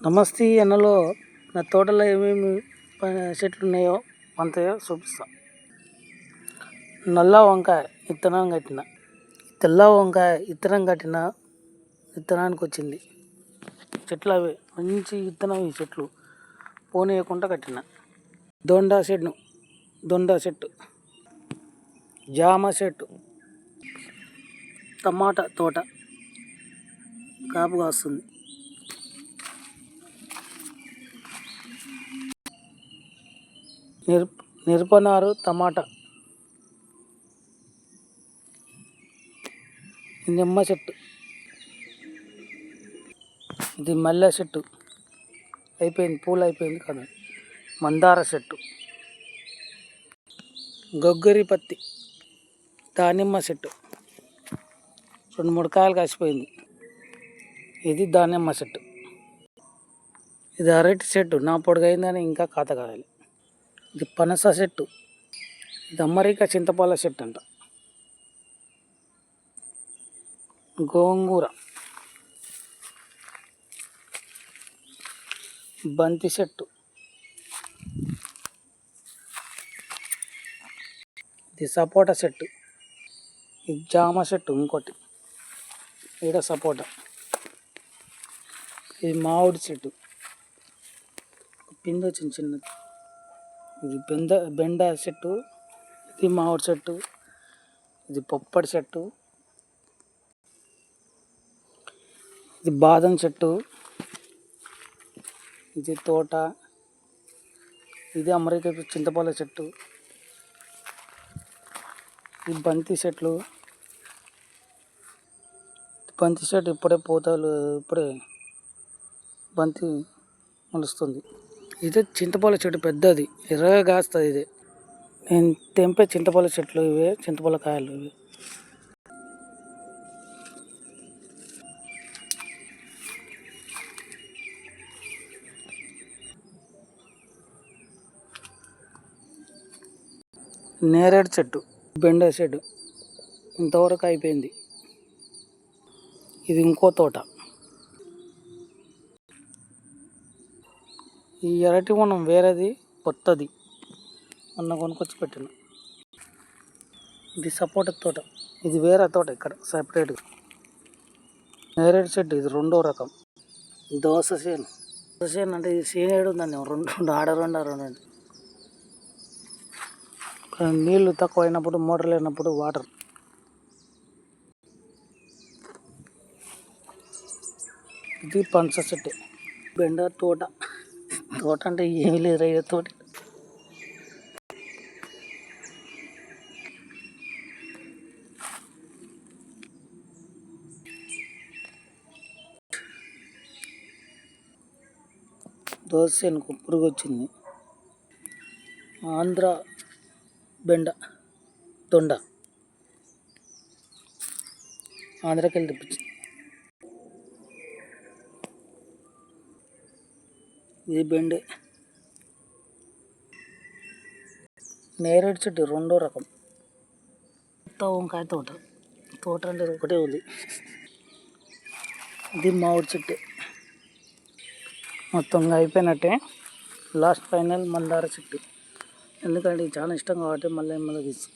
నమస్తే అన్నలో నా తోటలో ఏమేమి చెట్లు ఉన్నాయో అంతయో చూపిస్తా. నల్ల వంకాయ విత్తనం కట్టిన, తెల్ల వంకాయ విత్తనం కట్టిన, విత్తనానికి వచ్చింది. చెట్లు అవి మంచి విత్తనం. ఈ చెట్లు పోనీయకుండా కట్టిన. దొండ చెట్టు, జామ చెట్టు, టమాటా తోట కాపు కాస్తుంది. మిరపనారు, టమాటా, నిమ్మ చెట్టు, ఇది మల్లె చెట్టు అయిపోయింది, పూలు అయిపోయింది కదా. మందార చెట్టు, గొగ్గరి పత్తి, దానిమ్మ చెట్టు 2-3 కాయలు కాసిపోయింది. ఇది దానిమ్మ చెట్టు. ఇది అరటి చెట్టు, నా పొడుగైందని ఇంకా కాత కాయాలి. ఇది పనస చెట్టు, ఇది అమెరికా చింతపండు చెట్టు అంట. గోంగూర, బంతి చెట్టు, ఇది సపోటా చెట్టు, ఇది జామ చెట్టు. ఇంకోటి ఈడ సపోటా, ఇది మామిడి చెట్టు, పిండి వచ్చింది చిన్నది. ఇది బెండ చెట్టు, ఇది మామిడి చెట్టు, ఇది పొప్పడి చెట్టు, ఇది బాదం చెట్టు, ఇది తోట, ఇది అమెరికా చింతపండు చెట్టు, ఈ బంతి చెట్లు. బంతి చెట్టు ఇప్పుడే బంతి మొలుస్తుంది. ఇదే చింతపండు చెట్టు, పెద్దది ఎర్రగా కాస్తుంది. ఇదే నేను తెంపే చింతపండు చెట్లు, ఇవే చింతపండు కాయలు. ఇవి నేరేడు చెట్టు, బెండ చెట్టు ఇంతవరకు అయిపోయింది. ఇది ఇంకో తోట. ఈ అరటి వనం వేరేది, కొత్తది మొన్న కొనుక్కొచ్చి పెట్టిన. ఇది సపోటా తోట, ఇది వేరే తోట ఇక్కడ సపరేట్గా. నేరేడు చెట్టు, ఇది 2వ రకం. దోస చేను అంటే ఇది చేనేడు ఉందండి. 2 ఆడ 2 నీళ్ళు తక్కువ అయినప్పుడు, మోటార్ లేనప్పుడు వాటర్. ఇది పనస చెట్టు, బెండ తోట అంటే ఏమీ లేదు అయ్యే తోట. దోసకు పురుగు వచ్చింది. ఆంధ్ర దొండ ఆంధ్రాకి వెళ్ళి తెప్పించింది. ఇది బెండే. నేరేడు చెట్టు 2వ రకం. కొత్త వంకాయ తోట అంటే ఒకటే ఉంది. ఇది మామిడి చెట్టు. మొత్తంగా అయిపోయినట్టే. లాస్ట్ ఫైనల్ మందార చెట్టు, ఎందుకంటే చాలా ఇష్టం కాబట్టి మళ్ళీ తీసి